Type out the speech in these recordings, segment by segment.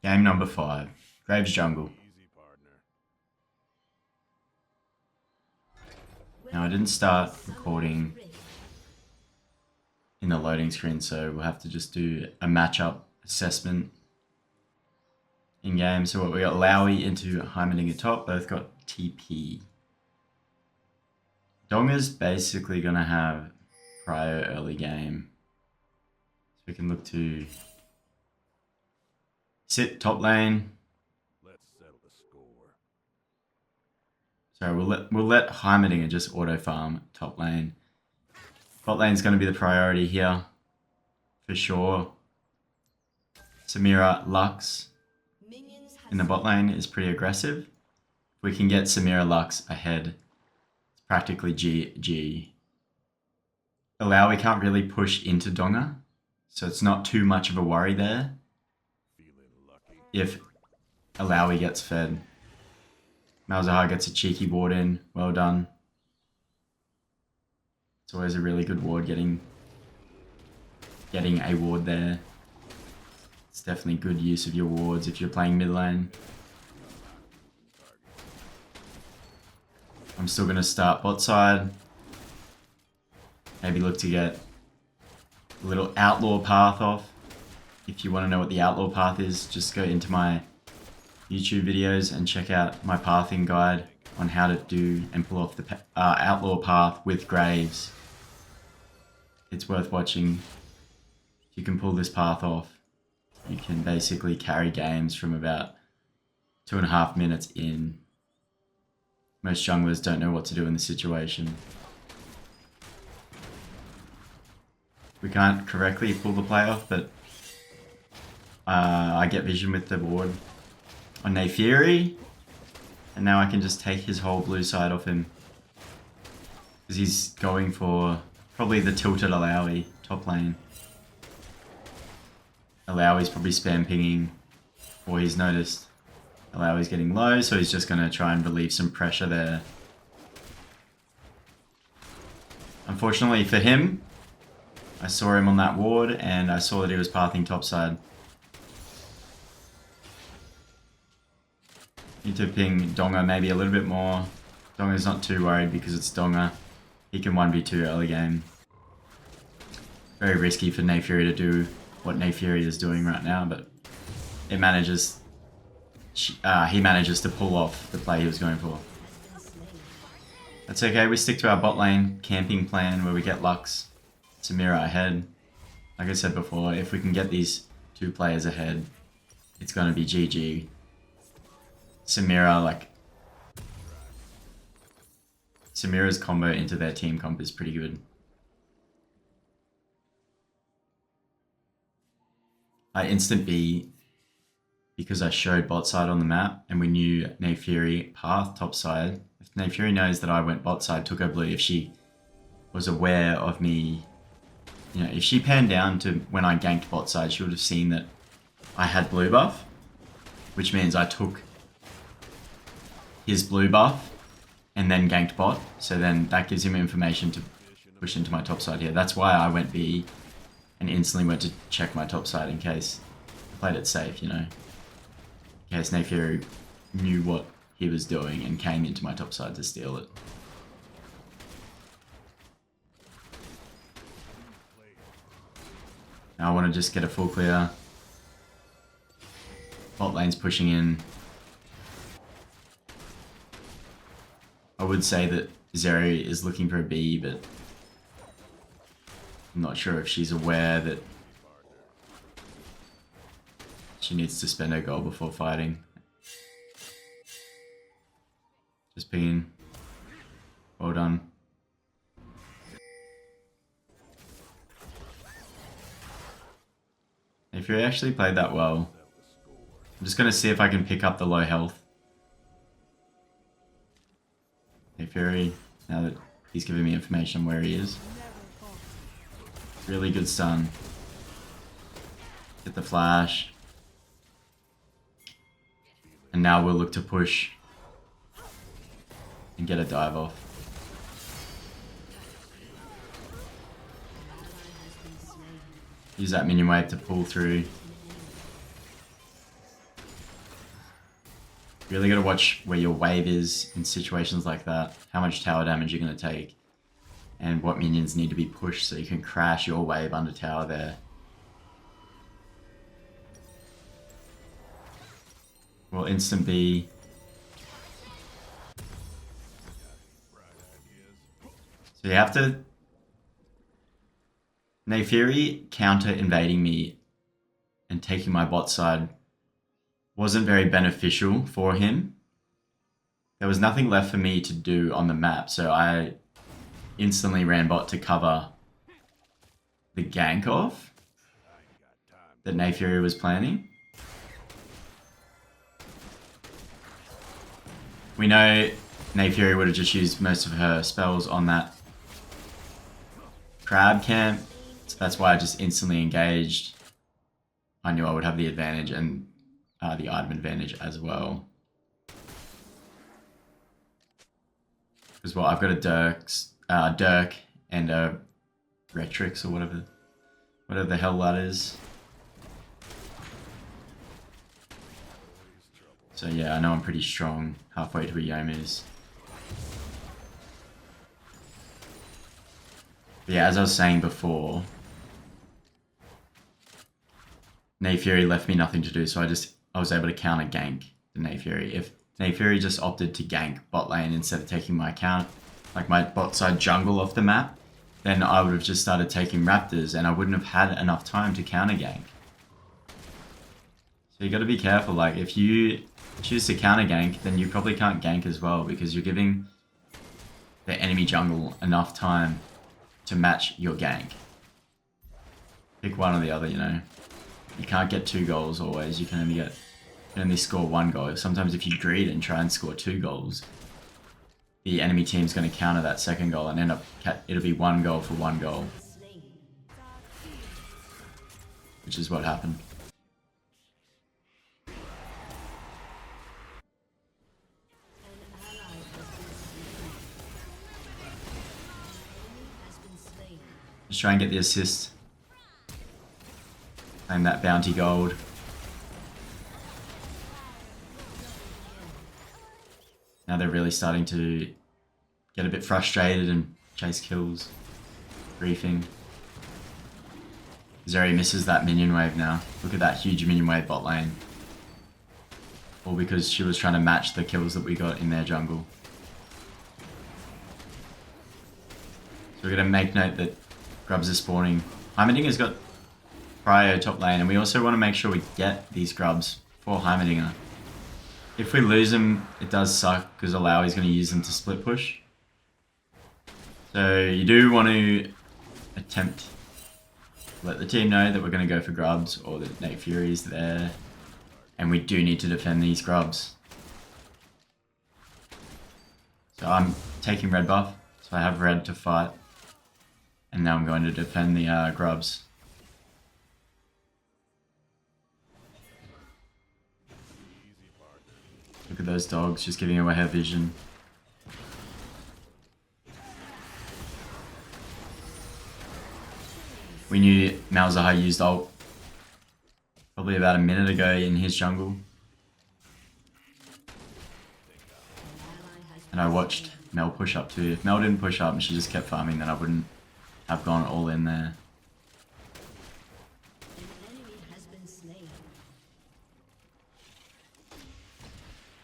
Game number 5. Graves Jungle. Now I didn't start recording in the loading screen, so we'll have to just do a matchup assessment in game. So what we got Lowy into Heimerdinger top, both got TP. Donga's basically gonna have prior early game. So we can look to sit top lane. Let's settle the score. So we'll let Heimerdinger just auto farm top lane. Bot lane's going to be the priority here, for sure. Samira Lux in the bot lane is pretty aggressive. If we can get Samira Lux ahead, it's practically GG. Allow, we can't really push into Donga, so it's not too much of a worry there. If Alawi gets fed. Malzahar gets a cheeky ward in. Well done. It's always a really good ward getting a ward there. It's definitely good use of your wards if you're playing mid lane. I'm still going to start bot side. Maybe look to get a little outlaw path off. If you want to know what the outlaw path is, just go into my YouTube videos and check out my pathing guide on how to do and pull off the outlaw path with Graves. It's worth watching. If you can pull this path off, you can basically carry games from about 2.5 minutes in. Most junglers don't know what to do in this situation. We can't correctly pull the play off, but I get vision with the ward on Neyfiri, and now I can just take his whole blue side off him. Because he's going for probably the tilted Alawi top lane. Alawi's probably spam pinging, or he's noticed Alawi's getting low, so he's just going to try and relieve some pressure there. Unfortunately for him, I saw him on that ward, and I saw that he was pathing topside. Need to ping Donga maybe a little bit more. Donga's not too worried because it's Donga. He can 1v2 early game. Very risky for Neyfiri to do what Neyfiri is doing right now, but it manages. He manages to pull off the play he was going for. That's okay, we stick to our bot lane camping plan where we get Lux, Samira ahead. Like I said before, if we can get these two players ahead, it's going to be GG. Samira's combo into their team comp is pretty good. I instant B because I showed bot side on the map and we knew Neyfiri path top side. If Neyfiri knows that I went bot side, took her blue, if she was aware of me, you know, if she panned down to when I ganked bot side, she would have seen that I had blue buff, which means I took his blue buff and then ganked bot, so then that gives him information to push into my top side here. That's why I went B and instantly went to check my top side in case I played it safe, you know. In case Neyfiri knew what he was doing and came into my top side to steal it. Now I want to just get a full clear. Bot lane's pushing in. I would say that Zeri is looking for a B, but I'm not sure if she's aware that she needs to spend her gold before fighting. Just pinging. Well done. If you actually played that well, I'm just going to see if I can pick up the low health. Neyfiri, now that he's giving me information on where he is. Really good stun. Get the flash. And now we'll look to push and get a dive off. Use that minion wave to pull through. Really gotta watch where your wave is in situations like that, how much tower damage you're gonna take, and what minions need to be pushed so you can crash your wave under tower there. Will instant be... So you have to... Neyfiri counter invading me and taking my bot side wasn't very beneficial for him. There was nothing left for me to do on the map, so I instantly ran bot to cover the gank off that Neyfiri was planning. We know Neyfiri would have just used most of her spells on that crab camp, so that's why I just instantly engaged. I knew I would have the advantage and the item advantage as well. Because well, I've got a Dirk and a Retrix or whatever the hell that is. So yeah, I know I'm pretty strong halfway to a Yomu's. But yeah, as I was saying before, Neyfiri left me nothing to do, so I was able to counter gank the Neyfiri. If Neyfiri just opted to gank bot lane instead of taking my account, like my bot side jungle off the map, then I would have just started taking raptors and I wouldn't have had enough time to counter gank. So you gotta be careful, like if you choose to counter gank, then you probably can't gank as well because you're giving the enemy jungle enough time to match your gank. Pick one or the other, you know. You can't get 2 goals always, you can only score 1 goal. Sometimes if you greed and try and score 2 goals, the enemy team's going to counter that second goal and end up, it'll be 1 goal for 1 goal. Which is what happened. Just try and get the assist. Claim that bounty gold. Now they're really starting to get a bit frustrated and chase kills. Griefing. Zeri misses that minion wave now. Look at that huge minion wave bot lane. All because she was trying to match the kills that we got in their jungle. So we're going to make note that grubs are spawning. Heimerdinger's got prio top lane, and we also want to make sure we get these grubs for Heimerdinger. If we lose them, it does suck because Alawi's going to use them to split push. So you do want to attempt to let the team know that we're going to go for grubs or that Neyfiri's there, and we do need to defend these grubs. So I'm taking red buff, so I have red to fight, and now I'm going to defend the grubs. Look at those dogs, just giving away her vision. We knew Malzahar used ult probably about a minute ago in his jungle. And I watched Mel push up too. If Mel didn't push up and she just kept farming, then I wouldn't have gone all in there.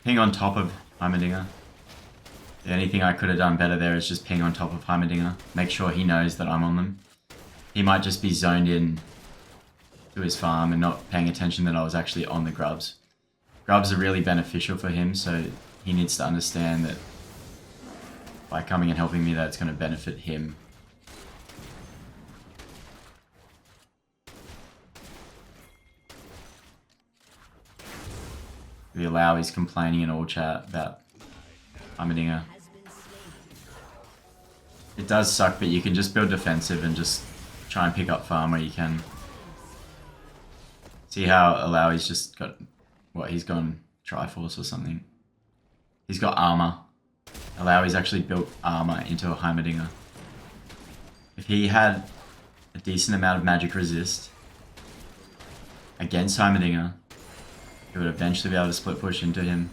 Ping on top of Heimerdinger. The only thing I could have done better there is just ping on top of Heimerdinger. Make sure he knows that I'm on them. He might just be zoned in to his farm and not paying attention that I was actually on the grubs. Grubs are really beneficial for him, so he needs to understand that by coming and helping me, that's going to benefit him. The Alawi's complaining in all chat about Heimerdinger. It does suck, but you can just build defensive and just try and pick up farm where you can. See how Alawi's just got, what, he's gone Triforce or something. He's got armor. Alawi's actually built armor into a Heimerdinger. If he had a decent amount of magic resist against Heimerdinger, he would eventually be able to split push into him.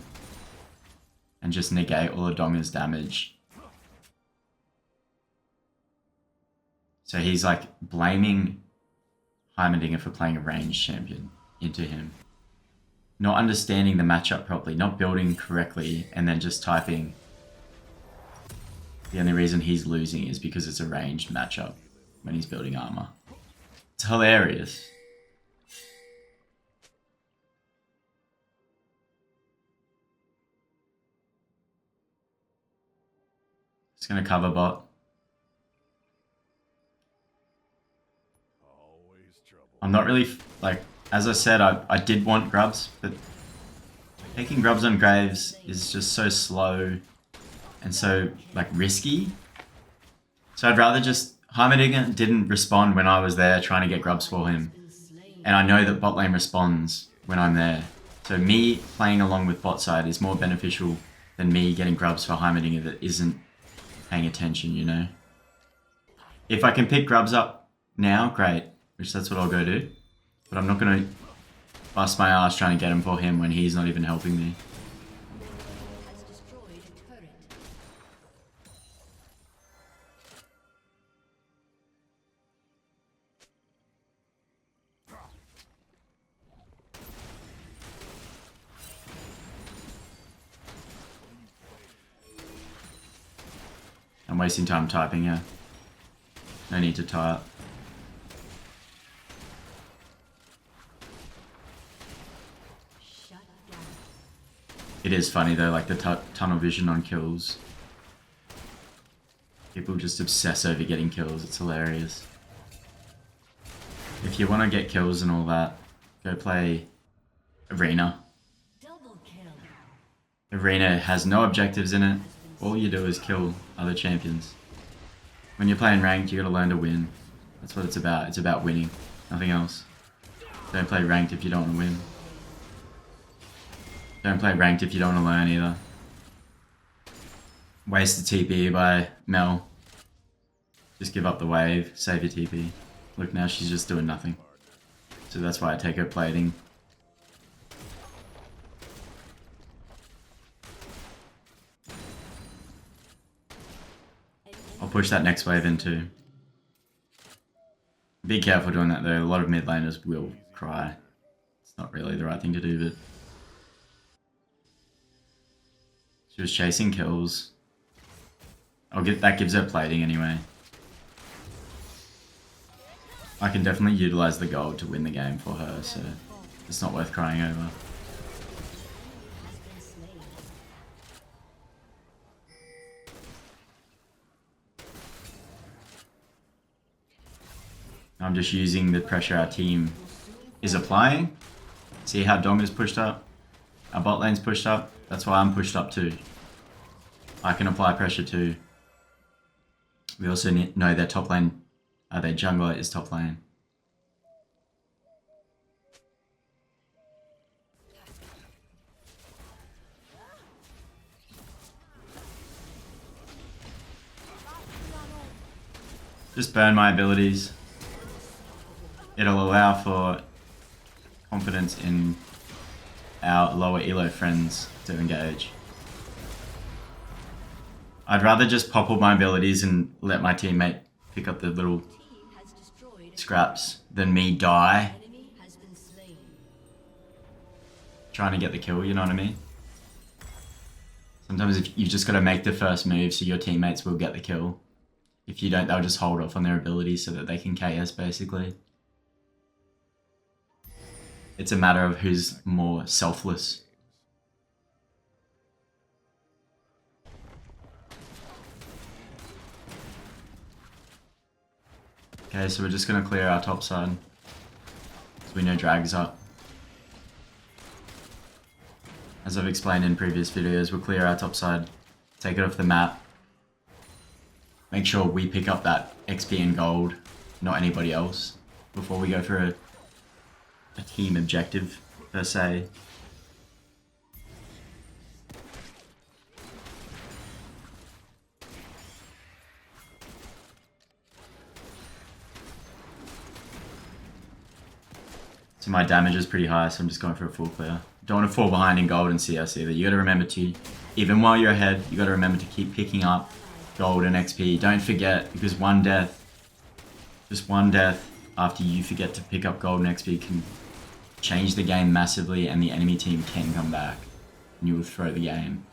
and just negate all of Donga's damage. So he's like blaming Heimerdinger for playing a ranged champion into him. Not understanding the matchup properly, not building correctly, and then just typing. The only reason he's losing is because it's a ranged matchup when he's building armor. It's hilarious. Just gonna cover bot. I'm not really, like, as I said, I did want grubs, but taking grubs on Graves is just so slow and so, like, risky. So I'd rather just... Heimerdinger didn't respond when I was there trying to get grubs for him. And I know that bot lane responds when I'm there. So me playing along with bot side is more beneficial than me getting grubs for Heimerdinger that isn't paying attention, you know? If I can pick grubs up now, great. Which that's what I'll go do. But I'm not going to bust my ass trying to get him for him when he's not even helping me. I'm wasting time typing here. No need to tie up. It is funny though, like the tunnel vision on kills. People just obsess over getting kills, it's hilarious. If you want to get kills and all that, go play Arena. Arena has no objectives in it. All you do is kill other champions. When you're playing ranked, you gotta learn to win. That's what it's about. It's about winning, nothing else. Don't play ranked if you don't want to win. Don't play ranked if you don't want to learn either. Waste the TP by Mel. Just give up the wave, save your TP. Look, now she's just doing nothing. So that's why I take her plating. I'll push that next wave in too. Be careful doing that though, a lot of mid laners will cry. It's not really the right thing to do, but... She was chasing kills. That gives her plating anyway. I can definitely utilize the gold to win the game for her, so it's not worth crying over. I'm just using the pressure our team is applying. See how Dong is pushed up? Our bot lane's pushed up. That's why I'm pushed up too. I can apply pressure too. We also know their top lane, their jungler is top lane. Just burn my abilities. It'll allow for confidence in our lower elo friends to engage. I'd rather just pop all my abilities and let my teammate pick up the little scraps than me die trying to get the kill, you know what I mean? Sometimes if you just got to make the first move so your teammates will get the kill. If you don't, they'll just hold off on their abilities so that they can KS basically. It's a matter of who's more selfless. Okay, so we're just going to clear our top side. So we know drag's up. As I've explained in previous videos, we'll clear our top side, take it off the map. Make sure we pick up that XP and gold, not anybody else, before we go for a team objective, per se. So my damage is pretty high, so I'm just going for a full clear. Don't want to fall behind in gold and CS either. You got to remember to, even while you're ahead, you got to remember to keep picking up gold and XP. Don't forget, because one death, just one death after you forget to pick up gold and XP can change the game massively, and the enemy team can come back and you will throw the game.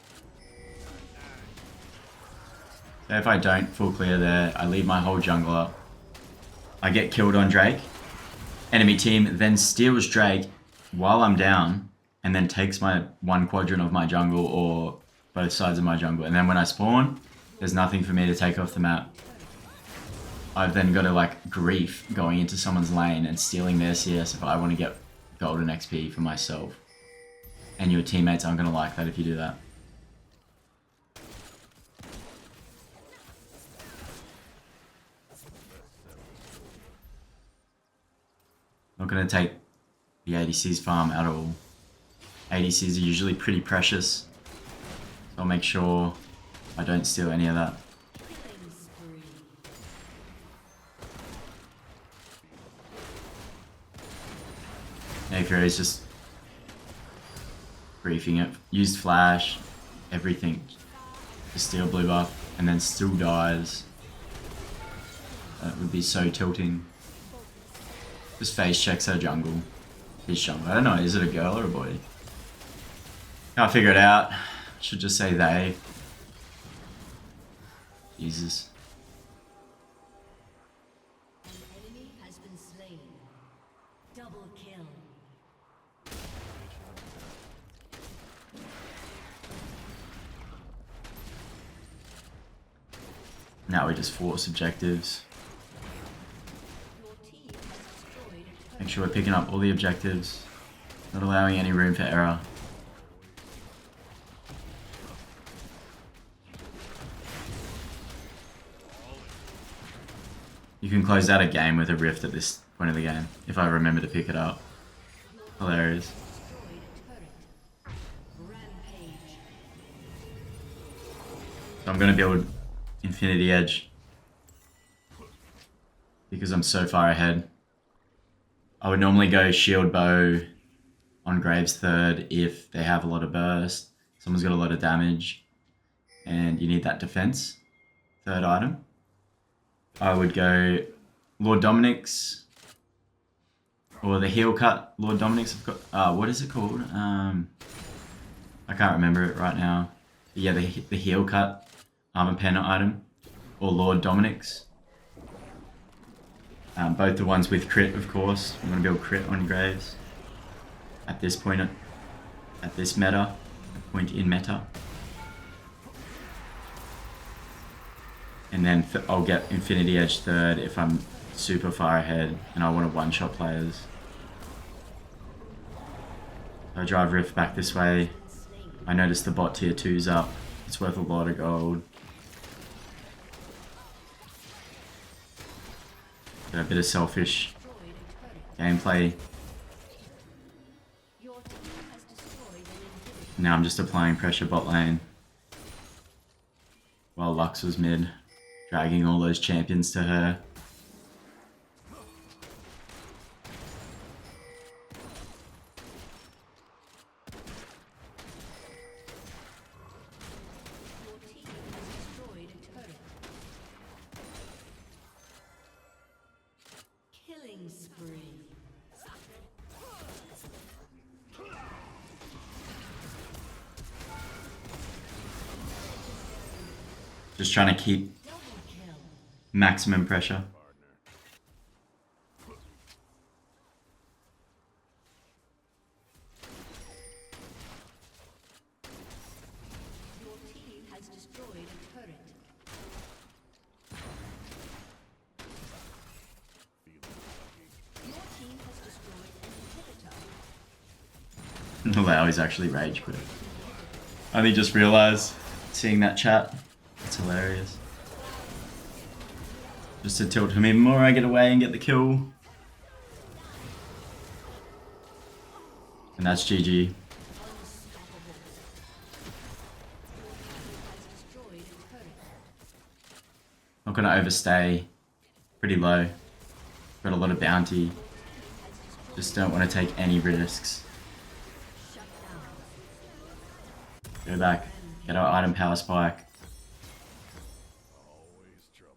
So if I don't full clear there, I leave my whole jungle up. I get killed on Drake. Enemy team then steals Drake while I'm down and then takes my one quadrant of my jungle or both sides of my jungle. And then when I spawn, there's nothing for me to take off the map. I've then got to like grief going into someone's lane and stealing their CS if I want to get golden XP for myself. And your teammates aren't going to like that if you do that. Not going to take the ADC's farm at all. ADCs are usually pretty precious, so I'll make sure I don't steal any of that. Napier is just briefing it. Used flash, everything to steal blue buff, and then still dies. That would be so tilting. Just face checks her jungle. His jungle. I don't know, is it a girl or a boy? Can't figure it out. Should just say they. Jesus. An enemy has been slain. Double kill. Now we just force objectives. Make sure we're picking up all the objectives, not allowing any room for error. You can close out a game with a rift at this point of the game, if I remember to pick it up. Hilarious. So I'm going to build Infinity Edge because I'm so far ahead. I would normally go shield bow on Graves third if they have a lot of burst, someone's got a lot of damage, and you need that defense. Third item. I would go Lord Dominic's or the heel cut Lord Dominic's. I've got what is it called? I can't remember it right now. But yeah, the heel cut armor pen item or Lord Dominic's. Both the ones with crit, of course. I'm going to build crit on Graves at this point, at this meta, point in meta. And then I'll get Infinity Edge third if I'm super far ahead and I want to one-shot players. So I drive Rift back this way. I notice the bot tier 2's up. It's worth a lot of gold. A bit of selfish gameplay. Now I'm just applying pressure bot lane while Lux was mid, dragging all those champions to her. Just trying to keep maximum pressure. Your team has destroyed a turret. Your team has destroyed an inhibitor. Wow, he's actually rage quit. I only just realized, seeing that chat, it's hilarious. Just to tilt him even more, I get away and get the kill. And that's GG. Not gonna overstay. Pretty low. Got a lot of bounty. Just don't want to take any risks. Go back. Get our item power spike. Always trouble.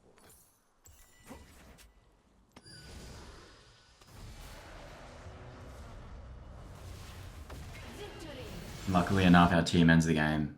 Luckily enough, our team ends the game.